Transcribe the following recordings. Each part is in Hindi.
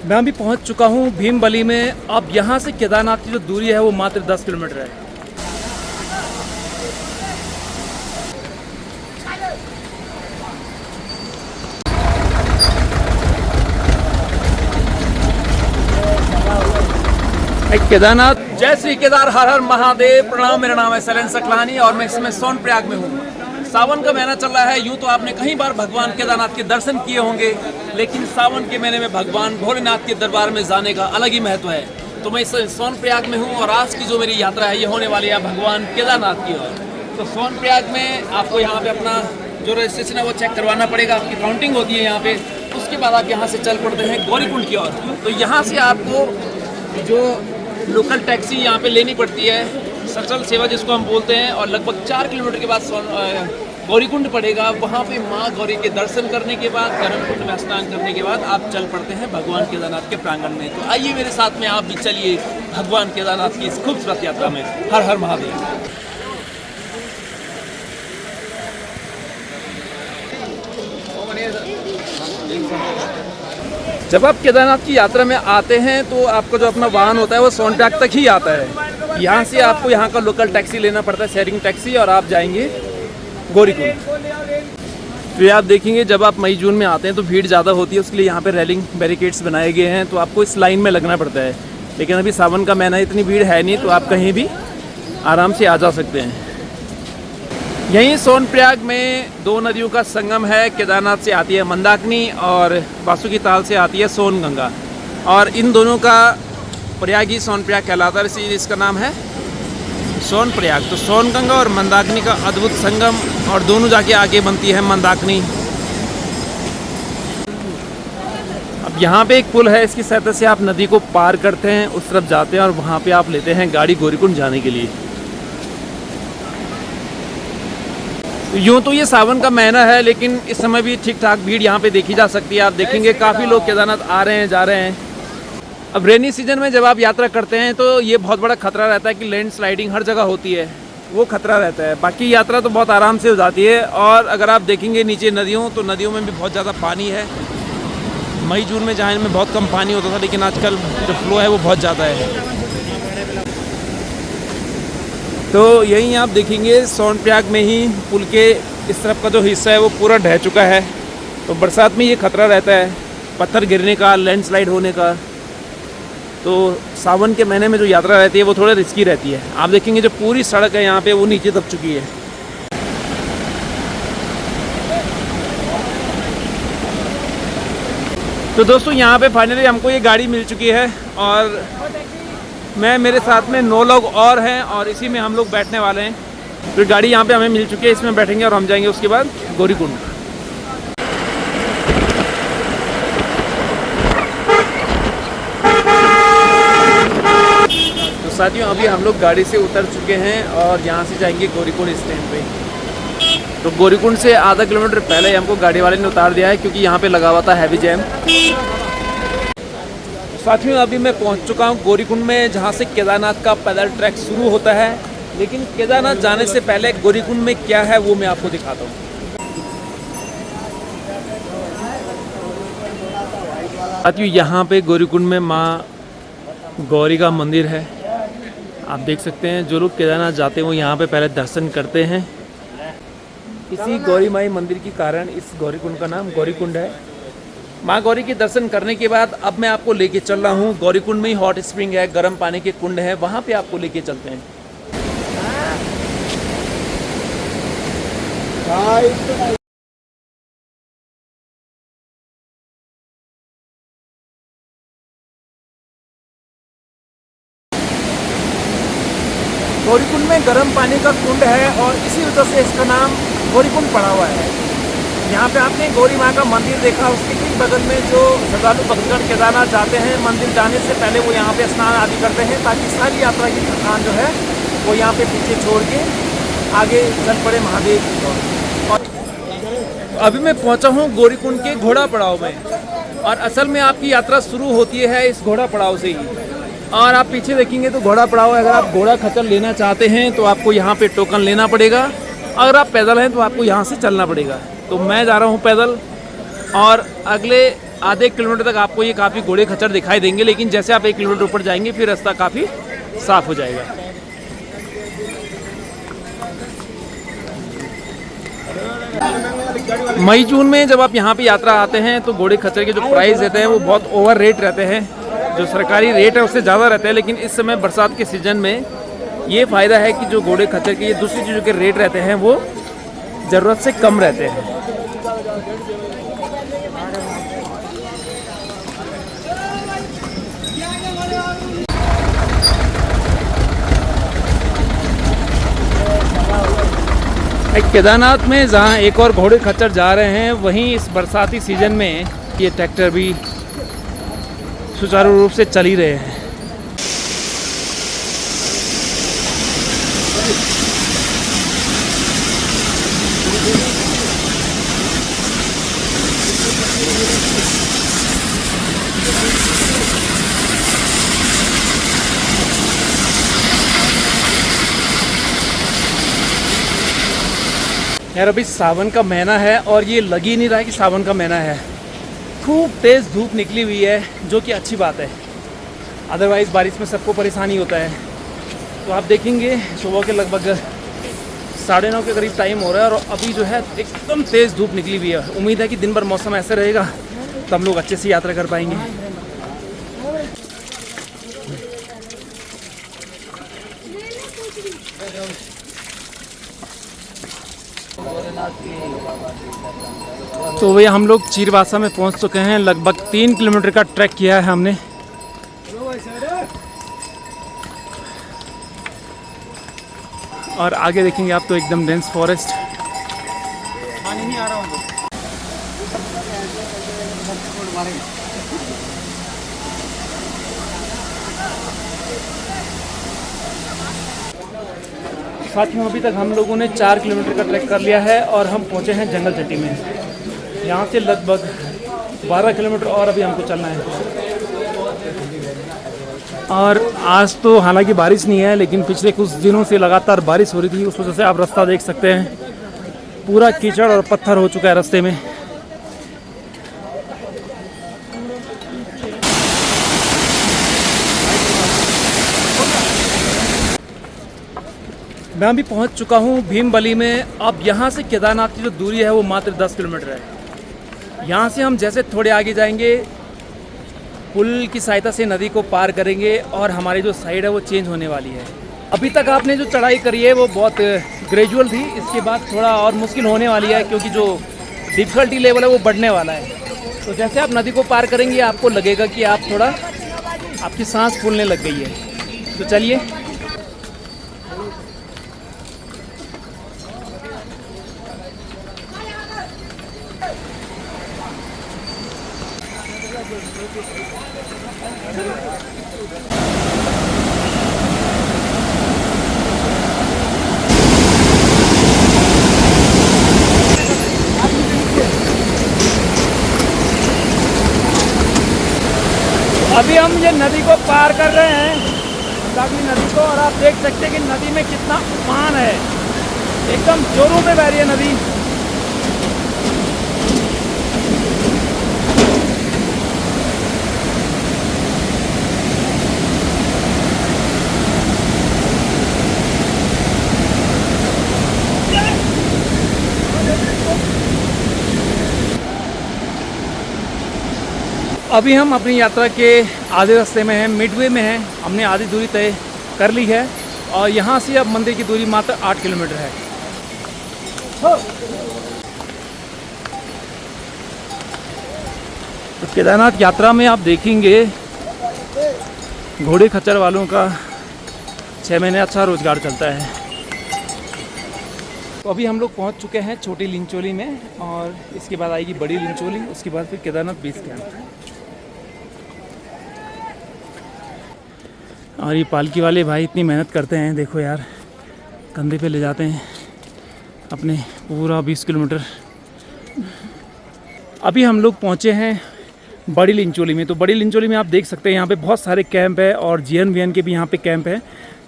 मैं अभी पहुंच चुका हूं भीमबली में। अब यहां से केदारनाथ की जो दूरी है वो मात्र 10 किलोमीटर है। केदारनाथ। जय श्री केदार, हर हर महादेव, प्रणाम। मेरा नाम है शैलेंद्र सकलानी और मैं इसमें सोनप्रयाग में हूँ। सावन का महीना चल रहा है। यूँ तो आपने कई बार भगवान केदारनाथ के दर्शन किए होंगे, लेकिन सावन के महीने में भगवान भोलेनाथ के दरबार में जाने का अलग ही महत्व है। तो मैं इस सोनप्रयाग में हूँ और आज की जो मेरी यात्रा है ये होने वाली है भगवान केदारनाथ की ओर। तो सोनप्रयाग में आपको यहाँ पे अपना जो रजिस्ट्रेशन है वो चेक करवाना पड़ेगा। आपकी काउंटिंग होती है यहाँ पे। उसके बाद आप यहाँ से चल पड़ते हैं गौरीकुंड की ओर। तो यहाँ से आपको जो लोकल टैक्सी यहाँ पे लेनी पड़ती है, सचल सेवा जिसको हम बोलते हैं, और लगभग 4 किलोमीटर के बाद गौरीकुंड पड़ेगा। वहाँ पे माँ गौरी के दर्शन करने के बाद, गर्म कुंड में स्नान करने के बाद आप चल पड़ते हैं भगवान केदारनाथ के प्रांगण में। तो आइए मेरे साथ में आप भी चलिए भगवान केदारनाथ की इस खूबसूरत यात्रा में। हर हर महादेव। जब आप केदारनाथ की यात्रा में आते हैं तो आपका जो अपना वाहन होता है वो सोनप्रयाग तक ही आता है। यहाँ से आपको यहाँ का लोकल टैक्सी लेना पड़ता है, शेयरिंग टैक्सी, और आप जाएंगे गौरीकुंड। फिर आप देखेंगे जब आप मई जून में आते हैं तो भीड़ ज़्यादा होती है, उसके लिए यहाँ पे रेलिंग बैरिकेड्स बनाए गए हैं, तो आपको इस लाइन में लगना पड़ता है। लेकिन अभी सावन का महीना, इतनी भीड़ है नहीं, तो आप कहीं भी आराम से आ जा सकते हैं। यहीं सोनप्रयाग में दो नदियों का संगम है। केदारनाथ से आती है मंदाकिनी और बासुकीताल से आती है सोनगंगा, और इन दोनों का प्रयाग ही सोनप्रयाग कहलाता है, इसीलिए इसका नाम है सोनप्रयाग। तो सोनगंगा और मंदाकिनी का अद्भुत संगम, और दोनों जाके आगे बनती है मंदाकिनी। अब यहाँ पे एक पुल है, इसकी सहायता से आप नदी को पार करते हैं, उस तरफ जाते हैं और वहाँ पे आप लेते हैं गाड़ी गौरीकुंड जाने के लिए। यूँ तो ये सावन का महीना है, लेकिन इस समय भी ठीक ठाक भीड़ यहाँ पे देखी जा सकती है। आप देखेंगे काफ़ी लोग केदारनाथ आ रहे हैं, जा रहे हैं। अब रेनी सीजन में जब आप यात्रा करते हैं तो ये बहुत बड़ा खतरा रहता है कि लैंड स्लाइडिंग हर जगह होती है, वो खतरा रहता है। बाकी यात्रा तो बहुत आराम से हो जाती है। और अगर आप देखेंगे नीचे नदियों, तो नदियों में भी बहुत ज़्यादा पानी है। मई जून में जहाँ इनमें बहुत कम पानी होता था, लेकिन आजकल जो फ्लो है वो बहुत ज़्यादा है। तो यहीं आप देखेंगे सोनप्रयाग में ही पुल के इस तरफ का जो हिस्सा है वो पूरा ढह चुका है। तो बरसात में ये खतरा रहता है पत्थर गिरने का, लैंडस्लाइड होने का। तो सावन के महीने में जो यात्रा रहती है वो थोड़ा रिस्की रहती है। आप देखेंगे जो पूरी सड़क है यहाँ पे वो नीचे दब चुकी है। तो दोस्तों यहाँ पे फाइनली हमको ये गाड़ी मिल चुकी है, और मेरे साथ में 9 लोग और हैं, और इसी में हम लोग बैठने वाले हैं। फिर गाड़ी यहाँ पे हमें मिल चुकी है, इसमें बैठेंगे और हम जाएंगे उसके बाद गौरीकुंड। तो साथियों अभी हम लोग गाड़ी से उतर चुके हैं और यहाँ से जाएंगे गौरीकुंड स्टैंड पे। तो गौरीकुंड से आधा किलोमीटर पहले ही हमको गाड़ी वाले ने उतार दिया है, क्योंकि यहाँ पे लगा हुआ था हैवी जैम। साथियों अभी मैं पहुंच चुका हूं गौरीकुंड में, जहां से केदारनाथ का पैदल ट्रैक शुरू होता है। लेकिन केदारनाथ जाने से पहले गौरीकुंड में क्या है वो मैं आपको दिखाता हूं। साथियों यहां पे गौरीकुंड में माँ गौरी का मंदिर है। आप देख सकते हैं जो लोग केदारनाथ जाते हैं वो यहाँ पे पहले दर्शन करते हैं। इसी गौरी माई मंदिर के कारण इस गौरीकुंड का नाम गौरीकुंड है। माँ गौरी के दर्शन करने के बाद अब मैं आपको लेके चल रहा हूँ गौरीकुंड में ही हॉट स्प्रिंग है, गर्म पानी के कुंड है, वहाँ पे आपको लेके चलते हैं। गौरीकुंड में गर्म पानी का कुंड है और इसी वजह से इसका नाम गौरीकुंड पड़ा हुआ है। यहाँ पे आपने गौरी माँ का मंदिर देखा, उसके ठीक बगल में जो श्रद्धालु भक्तगण केदारनाथ जाते हैं, मंदिर जाने से पहले वो यहाँ पे स्नान आदि करते हैं, ताकि सारी यात्रा की थकान जो है वो यहाँ पे पीछे छोड़ के आगे चल पड़े महादेव की ओर। और अभी मैं पहुँचा हूँ गौरीकुंड के घोड़ा पड़ाव में, और असल में आपकी यात्रा शुरू होती है इस घोड़ा पड़ाव से ही। और आप पीछे देखेंगे तो घोड़ा पड़ाव है। अगर आप घोड़ा खच्चर लेना चाहते हैं तो आपको यहाँ पे टोकन लेना पड़ेगा। अगर आप पैदल हैं तो आपको यहाँ से चलना पड़ेगा। तो मैं जा रहा हूँ पैदल, और अगले आधे किलोमीटर तक आपको ये काफ़ी घोड़े खच्चर दिखाई देंगे, लेकिन जैसे आप 1 किलोमीटर ऊपर जाएंगे फिर रास्ता काफ़ी साफ हो जाएगा। मई जून में जब आप यहाँ पे यात्रा आते हैं तो घोड़े खच्चर के जो प्राइस रहते हैं वो बहुत ओवर रेट रहते हैं, जो सरकारी रेट है उससे ज़्यादा रहते हैं। लेकिन इस समय बरसात के सीज़न में ये फ़ायदा है कि जो घोड़े खच्चर के ये दूसरी चीज़ों के रेट रहते हैं वो ज़रूरत से कम रहते हैं। केदारनाथ में जहाँ एक और घोड़े खच्चर जा रहे हैं, वहीं इस बरसाती सीजन में ये ट्रैक्टर भी सुचारू रूप से चल ही रहे हैं। यार अभी सावन का महीना है और ये लग ही नहीं रहा है कि सावन का महीना है। खूब तेज़ धूप निकली हुई है, जो कि अच्छी बात है, अदरवाइज़ बारिश में सबको परेशानी होता है। तो आप देखेंगे सुबह के लगभग 9:30 के करीब टाइम हो रहा है और अभी जो है एकदम तेज़ धूप निकली हुई है। उम्मीद है कि दिन भर मौसम ऐसे रहेगा तो हम लोग अच्छे से यात्रा कर पाएंगे। तो भैया हम लोग चीरवासा में पहुंच चुके हैं। लगभग 3 किलोमीटर का ट्रैक किया है हमने। और आगे देखेंगे आप तो एकदम डेंस फॉरेस्ट। साथियों अभी तक हम लोगों ने 4 किलोमीटर का ट्रैक कर लिया है और हम पहुंचे हैं जंगल चट्टी में। यहाँ से लगभग 12 किलोमीटर और अभी हमको चलना है। और आज तो हालांकि बारिश नहीं है, लेकिन पिछले कुछ दिनों से लगातार बारिश हो रही थी, उस वजह से आप रास्ता देख सकते हैं पूरा कीचड़ और पत्थर हो चुका है रास्ते में। मैं अभी पहुंच चुका हूं भीमबली में। अब यहाँ से केदारनाथ की जो दूरी है वो मात्र 10 किलोमीटर है। यहाँ से हम जैसे थोड़े आगे जाएंगे, पुल की सहायता से नदी को पार करेंगे और हमारी जो साइड है वो चेंज होने वाली है। अभी तक आपने जो चढ़ाई करी है वो बहुत ग्रेजुअल थी, इसके बाद थोड़ा और मुश्किल होने वाली है, क्योंकि जो डिफ़िकल्टी लेवल है वो बढ़ने वाला है। तो जैसे आप नदी को पार करेंगे आपको लगेगा कि आप थोड़ा आपकी सांस फूलने लग गई है। तो चलिए अभी हम ये नदी को पार कर रहे हैं, ताकि नदी को, और आप देख सकते हैं कि नदी में कितना उफान है, एकदम जोरों पे बह रही है नदी। अभी हम अपनी यात्रा के आधे रास्ते में हैं, मिडवे में हैं। हमने आधी दूरी तय कर ली है और यहाँ से अब मंदिर की दूरी मात्र 8 किलोमीटर है। तो केदारनाथ यात्रा में आप देखेंगे घोड़े खच्चर वालों का 6 महीने अच्छा रोजगार चलता है। तो अभी हम लोग पहुँच चुके हैं छोटी लिंचोली में, और इसके बाद आएगी बड़ी लिंचोली, उसके बाद फिर केदारनाथ बेस कैंप। और ये पालकी वाले भाई इतनी मेहनत करते हैं, देखो यार, कंधे पे ले जाते हैं अपने पूरा 20 किलोमीटर। अभी हम लोग पहुँचे हैं बड़ी लिंचोली में। तो बड़ी लिंचोली में आप देख सकते हैं यहाँ पे बहुत सारे कैंप है और GNVN के भी यहाँ पे कैंप है।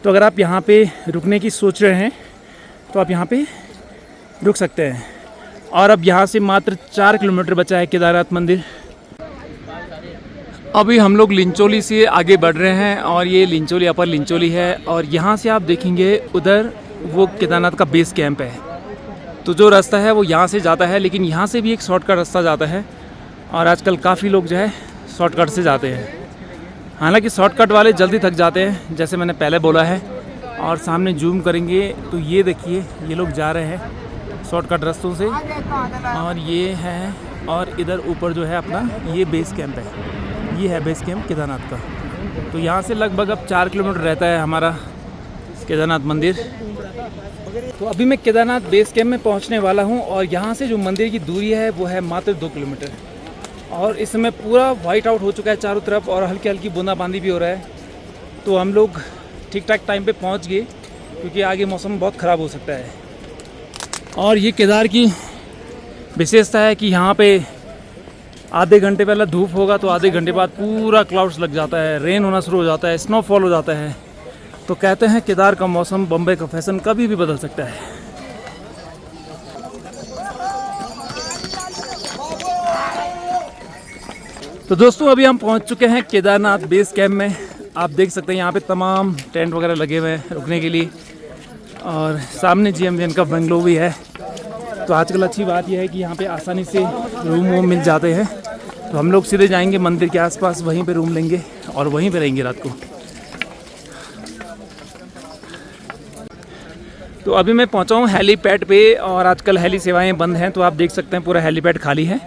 तो अगर आप यहाँ पे रुकने की सोच रहे हैं तो आप यहाँ पे रुक सकते हैं। और अब यहाँ से मात्र 4 किलोमीटर बचा है केदारनाथ मंदिर। अभी हम लोग लिंचोली से आगे बढ़ रहे हैं और ये लिंचोली अपर लिंचोली है और यहाँ से आप देखेंगे उधर वो केदारनाथ का बेस कैंप है। तो जो रास्ता है वो यहाँ से जाता है, लेकिन यहाँ से भी एक शॉर्टकट रास्ता जाता है और आजकल काफ़ी लोग जो है शॉर्टकट से जाते हैं। हालांकि शॉर्टकट वाले जल्दी थक जाते हैं, जैसे मैंने पहले बोला है। और सामने जूम करेंगे तो ये देखिए ये लोग जा रहे हैं शॉर्टकट रास्तों से और ये है, और इधर ऊपर जो है अपना ये बेस कैंप है, ये है बेस कैंप केदारनाथ का। तो यहाँ से लगभग अब 4 किलोमीटर रहता है हमारा केदारनाथ मंदिर। तो अभी मैं केदारनाथ बेस कैंप में पहुँचने वाला हूँ और यहाँ से जो मंदिर की दूरी है वो है मात्र 2 किलोमीटर। और इस समय पूरा वाइट आउट हो चुका है चारों तरफ और हल्की हल्की बूंदाबांदी भी हो रहा है। तो हम लोग ठीक ठाक टाइम पे पहुँच गए, क्योंकि आगे मौसम बहुत ख़राब हो सकता है। और ये केदार की विशेषता है कि यहाँ पे आधे घंटे पहले धूप होगा तो आधे घंटे बाद पूरा क्लाउड्स लग जाता है, रेन होना शुरू हो जाता है, स्नोफॉल हो जाता है। तो कहते हैं केदार का मौसम बम्बई का फैशन कभी भी बदल सकता है। तो दोस्तों अभी हम पहुंच चुके हैं केदारनाथ बेस कैंप में। आप देख सकते हैं यहाँ पे तमाम टेंट वगैरह लगे हुए हैं रुकने के लिए और सामने GMVN का बंगलो भी है। तो आजकल अच्छी बात यह है कि यहाँ पे आसानी से रूम वूम मिल जाते हैं। तो हम लोग सीधे जाएंगे मंदिर के आसपास, वहीं पे रूम लेंगे और वहीं पे रहेंगे रात को। तो अभी मैं पहुँचा हूँ हेलीपैड पे और आजकल हेली सेवाएं बंद हैं। तो आप देख सकते हैं पूरा हेलीपैड खाली है।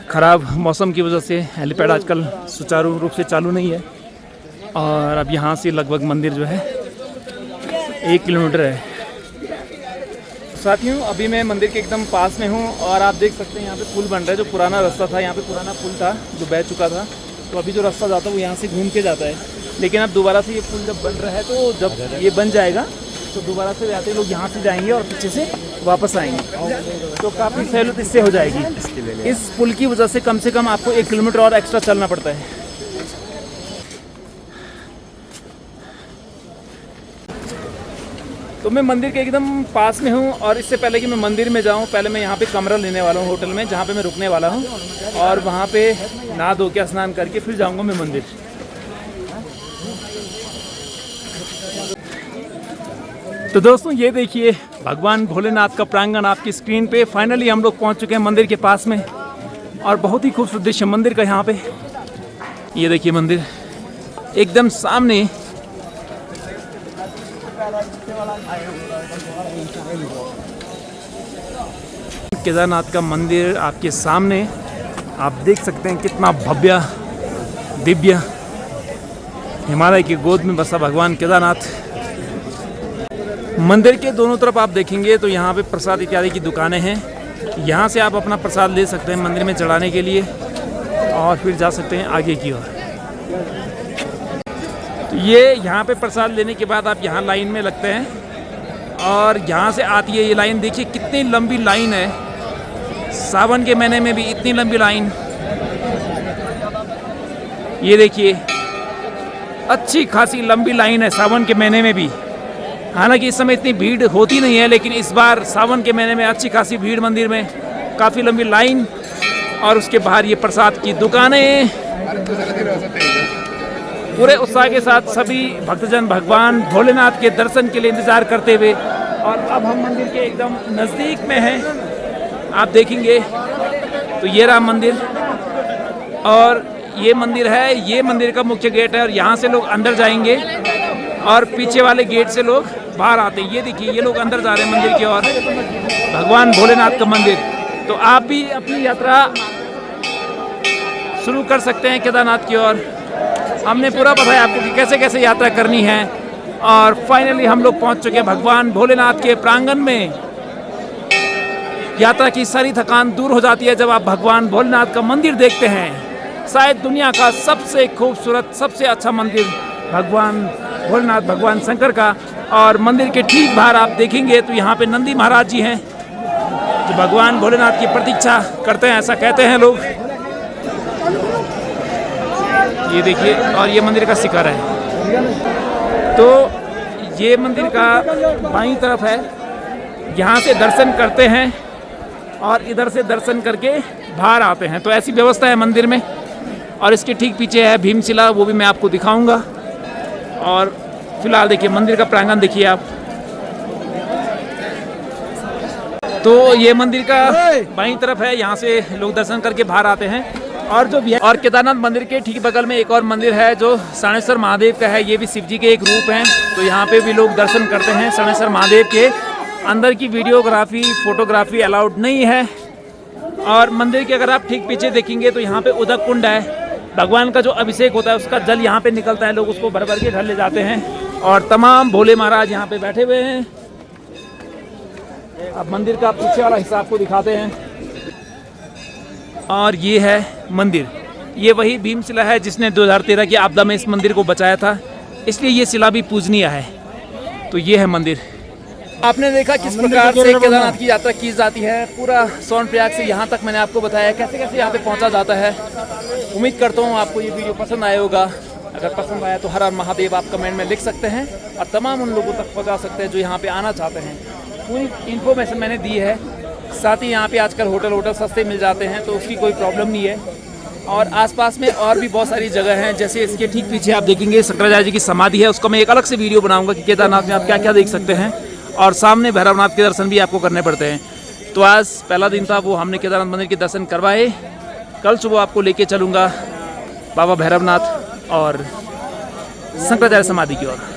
ख़राब मौसम की वजह से हेलीपैड आजकल सुचारू रूप से चालू नहीं है। और अब यहाँ से लगभग मंदिर जो है 1 किलोमीटर है। साथियों अभी मैं मंदिर के एकदम पास में हूँ और आप देख सकते हैं यहाँ पे पुल बन रहा है। जो पुराना रास्ता था, यहाँ पे पुराना पुल था जो बह चुका था। तो अभी जो रास्ता जाता है वो यहाँ से घूम के जाता है, लेकिन अब दोबारा से ये पुल जब बन रहा है तो जब ये बन जाएगा तो दोबारा से जाते लोग यहाँ से जाएंगे और पीछे से वापस आएंगे। तो काफ़ी सहूलियत इससे हो जाएगी। इस पुल की वजह से कम आपको 1 किलोमीटर और एक्स्ट्रा चलना पड़ता है। तो मैं मंदिर के एकदम पास में हूँ और इससे पहले कि मैं मंदिर में जाऊँ, पहले मैं यहाँ पे कमरा लेने वाला हूँ होटल में, जहाँ पे मैं रुकने वाला हूँ। और वहाँ पे नहा धो के स्नान करके फिर जाऊँगा मैं मंदिर। तो दोस्तों ये देखिए भगवान भोलेनाथ का प्रांगण आपकी स्क्रीन पे। फाइनली हम लोग पहुँच चुके हैं मंदिर के पास में और बहुत ही खूबसूरत दृश्य मंदिर का यहाँ पे। ये देखिए मंदिर एकदम सामने। केदारनाथ का मंदिर आपके सामने, आप देख सकते हैं कितना भव्य दिव्य हिमालय की गोद में बसा भगवान केदारनाथ। मंदिर के दोनों तरफ आप देखेंगे तो यहाँ पे प्रसाद इत्यादि की दुकानें हैं। यहाँ से आप अपना प्रसाद ले सकते हैं मंदिर में चढ़ाने के लिए और फिर जा सकते हैं आगे की ओर। तो ये यहाँ पे प्रसाद लेने के बाद आप यहाँ लाइन में लगते हैं और यहाँ से आती है ये लाइन। देखिए कितनी लंबी लाइन है, सावन के महीने में भी इतनी लंबी लाइन। ये देखिए अच्छी खासी लंबी लाइन है सावन के महीने में भी। हालांकि इस समय इतनी भीड़ होती नहीं है, लेकिन इस बार सावन के महीने में अच्छी खासी भीड़ मंदिर में, काफ़ी लंबी लाइन। और उसके बाहर ये प्रसाद की दुकानें, पूरे उत्साह के साथ सभी भक्तजन भगवान भोलेनाथ के दर्शन के लिए इंतज़ार करते हुए। और अब हम मंदिर के एकदम नज़दीक में हैं, आप देखेंगे तो ये रहा मंदिर और ये मंदिर है, ये मंदिर का मुख्य गेट है। और यहाँ से लोग अंदर जाएंगे और पीछे वाले गेट से लोग बाहर आते हैं। ये देखिए ये लोग अंदर जा रहे हैं मंदिर की ओर, भगवान भोलेनाथ का मंदिर। तो आप भी अपनी यात्रा शुरू कर सकते हैं केदारनाथ की ओर। हमने पूरा बताया आपको कि कैसे कैसे यात्रा करनी है। और फाइनली हम लोग पहुंच चुके हैं भगवान भोलेनाथ के प्रांगण में। यात्रा की सारी थकान दूर हो जाती है जब आप भगवान भोलेनाथ का मंदिर देखते हैं। शायद दुनिया का सबसे खूबसूरत, सबसे अच्छा मंदिर भगवान भोलेनाथ, भगवान शंकर का। और मंदिर के ठीक बाहर आप देखेंगे तो यहाँ पे नंदी महाराज जी हैं जो भगवान भोलेनाथ की प्रतीक्षा करते हैं, ऐसा कहते हैं लोग। ये देखिए, और ये मंदिर का शिखर है। तो ये मंदिर का बाईं तरफ है, यहाँ से दर्शन करते हैं और इधर से दर्शन करके बाहर आते हैं। तो ऐसी व्यवस्था है मंदिर में। और इसके ठीक पीछे है भीमशिला, वो भी मैं आपको दिखाऊंगा। और फिलहाल देखिए मंदिर का प्रांगण देखिए आप। तो ये मंदिर का बाईं तरफ है, यहाँ से लोग दर्शन करके बाहर आते हैं। और केदारनाथ मंदिर के ठीक बगल में एक और मंदिर है जो शनेश्वर महादेव का है। ये भी शिव जी के एक रूप हैं, तो यहाँ पे भी लोग दर्शन करते हैं शनेश्वर महादेव के। अंदर की वीडियोग्राफी फोटोग्राफी अलाउड नहीं है। और मंदिर के अगर आप ठीक पीछे देखेंगे तो यहाँ पे उदक कुंड है। भगवान का जो अभिषेक होता है उसका जल यहाँ पे निकलता है, लोग उसको भर भर के घर ले जाते हैं। और तमाम भोले महाराज यहाँ पे बैठे हुए हैं। अब मंदिर का पीछे वाला हिस्सा आपको दिखाते हैं। और ये है मंदिर, ये वही भीमशिला है जिसने 2013 की आपदा में इस मंदिर को बचाया था, इसलिए ये शिला भी पूजनीय है। तो ये है मंदिर। आपने देखा किस प्रकार से केदारनाथ की यात्रा की जाती है। पूरा सोनप्रयाग से यहाँ तक मैंने आपको बताया कैसे कैसे यहाँ पे पहुँचा जाता है। उम्मीद करता हूँ आपको ये वीडियो पसंद आया होगा। अगर पसंद आया तो हर हर महादेव आप कमेंट में लिख सकते हैं और तमाम उन लोगों तक पहुँचा सकते हैं जो यहाँ पे आना चाहते हैं। पूरी इन्फॉर्मेशन मैंने दी है। साथ ही यहाँ पे आजकल होटल सस्ते मिल जाते हैं, तो उसकी कोई प्रॉब्लम नहीं है। और आसपास में और भी बहुत सारी जगह हैं, जैसे इसके ठीक पीछे आप देखेंगे शंकराचार्य जी की समाधि है। उसका मैं एक अलग से वीडियो बनाऊंगा कि केदारनाथ में आप क्या क्या देख सकते हैं। और सामने भैरवनाथ के दर्शन भी आपको करने पड़ते हैं। तो आज पहला दिन था, वो हमने केदारनाथ मंदिर के दर्शन करवाए। कल सुबह आपको लेके चलूँगा बाबा भैरवनाथ और शंकराचार्य समाधि की ओर।